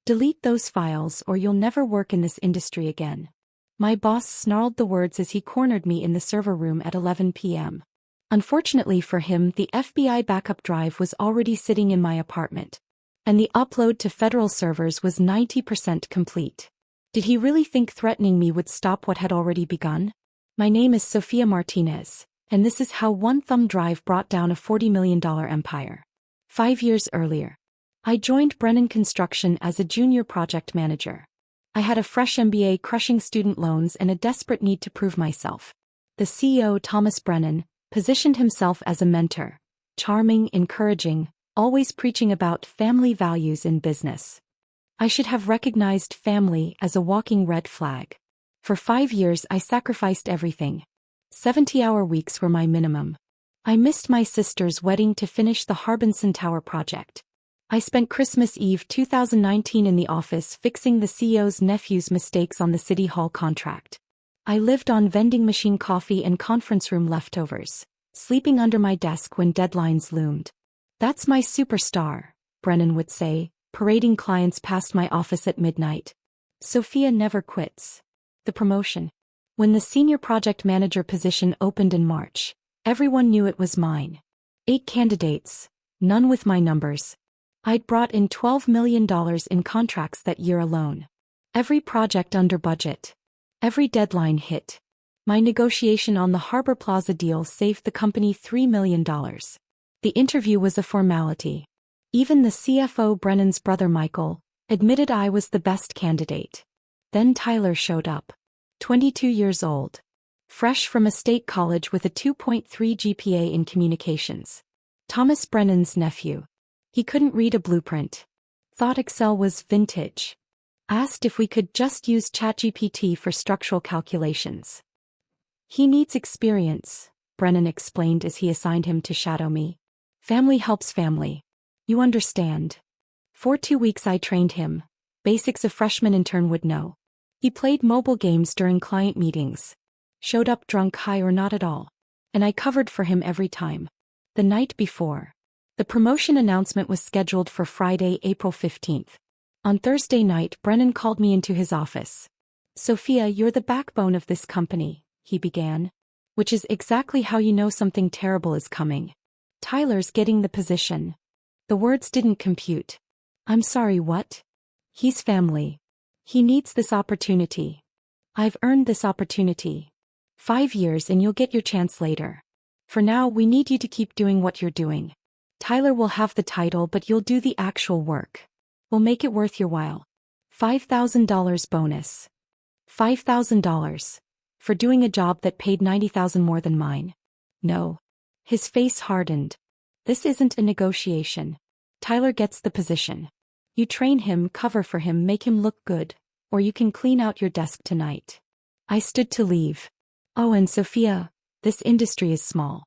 Delete those files or you'll never work in this industry again. My boss snarled the words as he cornered me in the server room at 11 p.m. Unfortunately for him, the FBI backup drive was already sitting in my apartment, and the upload to federal servers was 90% complete. Did he really think threatening me would stop what had already begun? My name is Sophia Martinez, and this is how one thumb drive brought down a $40 million empire. 5 years earlier, I joined Brennan Construction as a junior project manager. I had a fresh MBA crushing student loans and a desperate need to prove myself. The CEO, Thomas Brennan, positioned himself as a mentor, charming, encouraging, always preaching about family values in business. I should have recognized family as a walking red flag. For 5 years I sacrificed everything. 70-hour weeks were my minimum. I missed my sister's wedding to finish the Harbinson Tower project. I spent Christmas Eve 2019 in the office fixing the CEO's nephew's mistakes on the City Hall contract. I lived on vending machine coffee and conference room leftovers, sleeping under my desk when deadlines loomed. "That's my superstar," Brennan would say, parading clients past my office at midnight. Sophia never quits. The promotion. When the senior project manager position opened in March, everyone knew it was mine. 8 candidates, none with my numbers. I'd brought in $12 million in contracts that year alone. Every project under budget. Every deadline hit. My negotiation on the Harbor Plaza deal saved the company $3 million. The interview was a formality. Even the CFO, Brennan's brother Michael, admitted I was the best candidate. Then Tyler showed up. 22 years old. Fresh from a state college with a 2.3 GPA in communications. Thomas Brennan's nephew. He couldn't read a blueprint. Thought Excel was vintage. Asked if we could just use ChatGPT for structural calculations. "He needs experience," Brennan explained as he assigned him to shadow me. "Family helps family. You understand." For 2 weeks I trained him. Basics a freshman intern would know. He played mobile games during client meetings. Showed up drunk, high or not at all. And I covered for him every time. The night before. The promotion announcement was scheduled for Friday, April 15th. On Thursday night, Brennan called me into his office. "Sophia, you're the backbone of this company," he began. "Which is exactly how you know something terrible is coming. Tyler's getting the position." The words didn't compute. "I'm sorry, what?" "He's family. He needs this opportunity. I've earned this opportunity. 5 years and you'll get your chance later. For now, we need you to keep doing what you're doing. Tyler will have the title, but you'll do the actual work. We'll make it worth your while. $5,000 bonus. $5,000. For doing a job that paid $90,000 more than mine." "No." His face hardened. "This isn't a negotiation. Tyler gets the position. You train him, cover for him, make him look good, or you can clean out your desk tonight." I stood to leave. "Oh, and Sophia, this industry is small.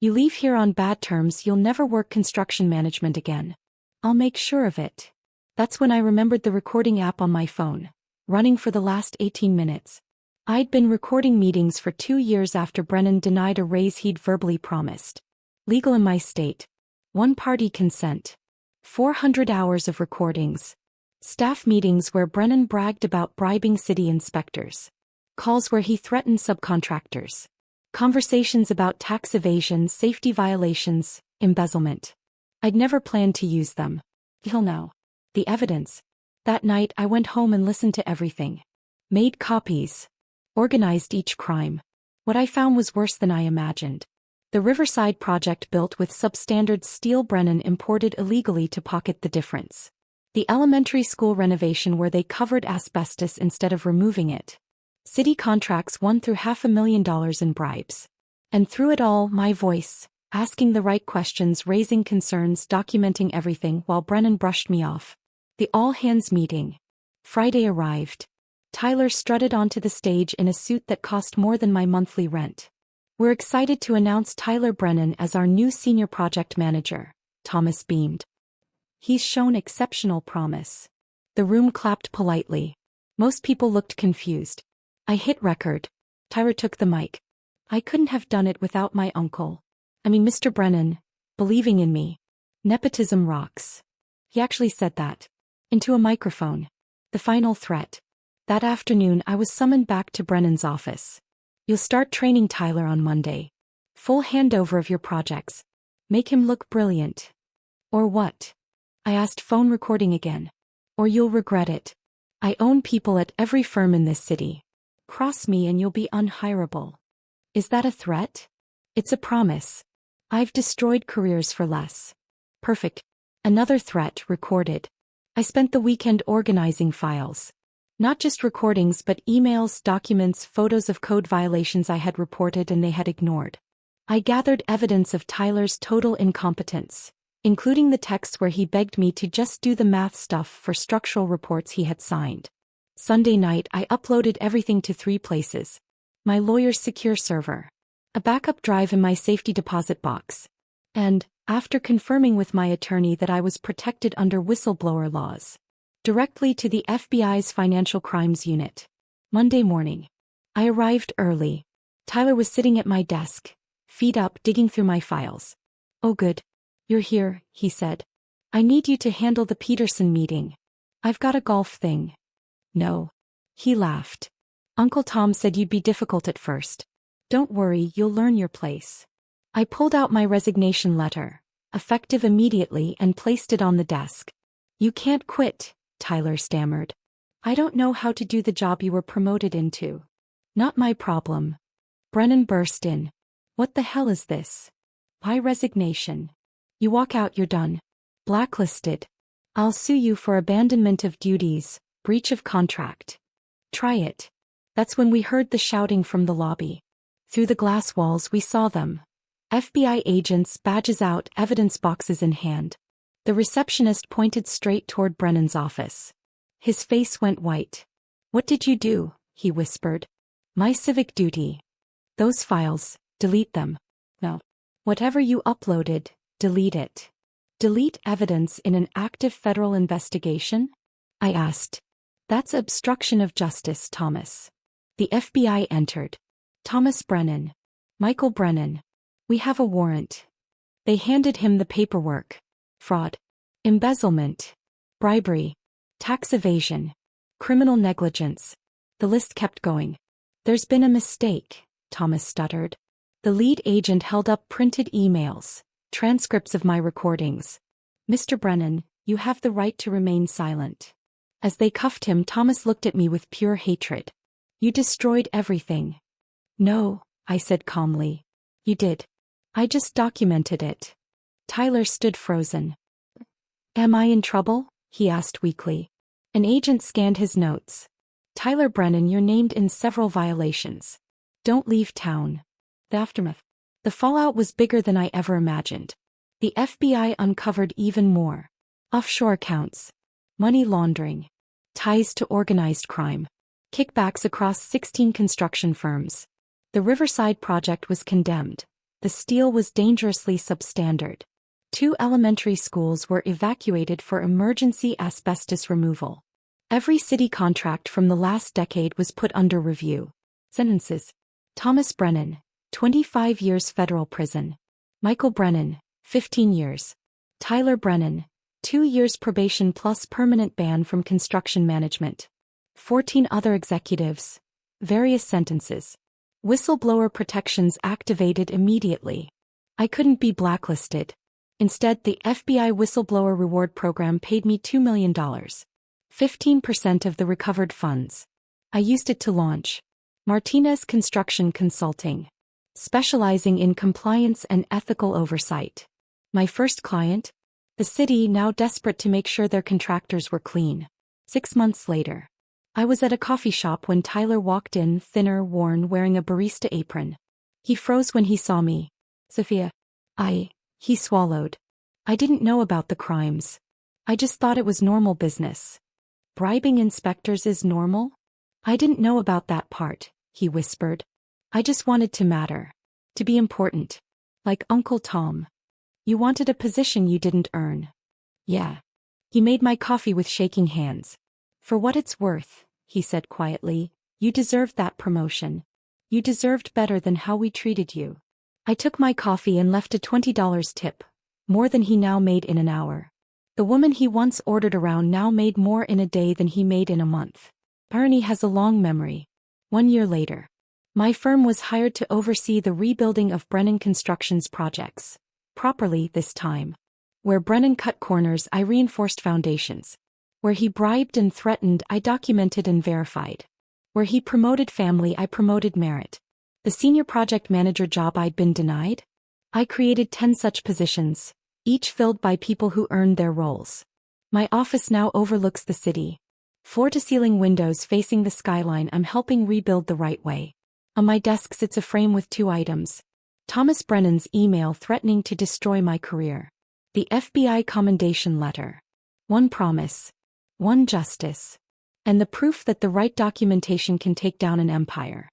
You leave here on bad terms, you'll never work construction management again. I'll make sure of it." That's when I remembered the recording app on my phone, running for the last 18 minutes. I'd been recording meetings for 2 years after Brennan denied a raise he'd verbally promised. Legal in my state. One-party consent. 400 hours of recordings. Staff meetings where Brennan bragged about bribing city inspectors. Calls where he threatened subcontractors. Conversations about tax evasion, safety violations, embezzlement. I'd never planned to use them. He'll know. The evidence. That night I went home and listened to everything. Made copies. Organized each crime. What I found was worse than I imagined. The Riverside project built with substandard steel Brennan imported illegally to pocket the difference. The elementary school renovation where they covered asbestos instead of removing it. City contracts won through $500,000 in bribes. And through it all, my voice, asking the right questions, raising concerns, documenting everything while Brennan brushed me off. The all-hands meeting. Friday arrived. Tyler strutted onto the stage in a suit that cost more than my monthly rent. "We're excited to announce Tyler Brennan as our new senior project manager," Thomas beamed. "He's shown exceptional promise." The room clapped politely. Most people looked confused. I hit record. Tyler took the mic. "I couldn't have done it without my uncle. Mr. Brennan, believing in me. Nepotism rocks." He actually said that. into a microphone. The final threat. That afternoon I was summoned back to Brennan's office. You'll start training Tyler on Monday. Full handover of your projects. Make him look brilliant. Or what? I asked, phone recording again. Or you'll regret it. I own people at every firm in this city. Cross me and you'll be unhireable. Is that a threat? It's a promise. I've destroyed careers for less. Perfect. Another threat, recorded. I spent the weekend organizing files. Not just recordings but emails, documents, photos of code violations I had reported and they had ignored. I gathered evidence of Tyler's total incompetence, including the texts where he begged me to just do the math stuff for structural reports he had signed. Sunday night I uploaded everything to 3 places. My lawyer's secure server, a backup drive in my safety deposit box, and, after confirming with my attorney that I was protected under whistleblower laws, directly to the FBI's Financial Crimes Unit. Monday morning. I arrived early. Tyler was sitting at my desk, feet up, digging through my files. Oh good. You're here, he said. I need you to handle the Peterson meeting. I've got a golf thing. No. He laughed. Uncle Tom said you'd be difficult at first. Don't worry, you'll learn your place. I pulled out my resignation letter, effective immediately, and placed it on the desk. You can't quit, Tyler stammered. I don't know how to do the job you were promoted into. Not my problem. Brennan burst in. What the hell is this? My resignation. You walk out, you're done. Blacklisted. I'll sue you for abandonment of duties, breach of contract. Try it. That's when we heard the shouting from the lobby. Through the glass walls we saw them. FBI agents, badges out, evidence boxes in hand. The receptionist pointed straight toward Brennan's office. His face went white. What did you do? He whispered. My civic duty. Those files, delete them. No. Whatever you uploaded, delete it. Delete evidence in an active federal investigation? I asked. That's obstruction of justice, Thomas. The FBI entered. Thomas Brennan. Michael Brennan. We have a warrant. They handed him the paperwork. Fraud. Embezzlement. Bribery. Tax evasion. Criminal negligence. The list kept going. There's been a mistake, Thomas stuttered. The lead agent held up printed emails, transcripts of my recordings. Mr. Brennan, you have the right to remain silent. As they cuffed him, Thomas looked at me with pure hatred. You destroyed everything. No, I said calmly. You did. I just documented it. Tyler stood frozen. Am I in trouble? He asked weakly. An agent scanned his notes. Tyler Brennan, you're named in several violations. Don't leave town. The aftermath. The fallout was bigger than I ever imagined. The FBI uncovered even more. Offshore accounts. Money laundering. Ties to organized crime. Kickbacks across 16 construction firms. The Riverside project was condemned. The steel was dangerously substandard. 2 elementary schools were evacuated for emergency asbestos removal. Every city contract from the last decade was put under review. Sentences. Thomas Brennan, 25 years federal prison. Michael Brennan, 15 years. Tyler Brennan, 2 years probation plus permanent ban from construction management. 14 other executives. Various sentences. Whistleblower protections activated immediately. I couldn't be blacklisted. Instead, the FBI Whistleblower Reward Program paid me $2 million. 15% of the recovered funds. I used it to launch Martinez Construction Consulting, specializing in compliance and ethical oversight. My first client? The city, now desperate to make sure their contractors were clean. 6 months later. I was at a coffee shop when Tyler walked in, thinner, worn, wearing a barista apron. He froze when he saw me. Sophia. He swallowed. I didn't know about the crimes. I just thought it was normal business. Bribing inspectors is normal? I didn't know about that part, he whispered. I just wanted to matter. To be important. Like Uncle Tom. You wanted a position you didn't earn. Yeah. He made my coffee with shaking hands. For what it's worth, he said quietly, you deserved that promotion. You deserved better than how we treated you. I took my coffee and left a $20 tip, more than he now made in an hour. The woman he once ordered around now made more in a day than he made in a month. Ernie has a long memory. 1 year later. My firm was hired to oversee the rebuilding of Brennan Construction's projects. Properly this time. Where Brennan cut corners, I reinforced foundations. Where he bribed and threatened, I documented and verified. Where he promoted family, I promoted merit. The senior project manager job I'd been denied? I created 10 such positions, each filled by people who earned their roles. My office now overlooks the city. Floor-to-ceiling windows facing the skyline. I'm helping rebuild the right way. On my desk sits a frame with 2 items. Thomas Brennan's email threatening to destroy my career. The FBI commendation letter. 1 promise. 1 justice. And the proof that the right documentation can take down an empire.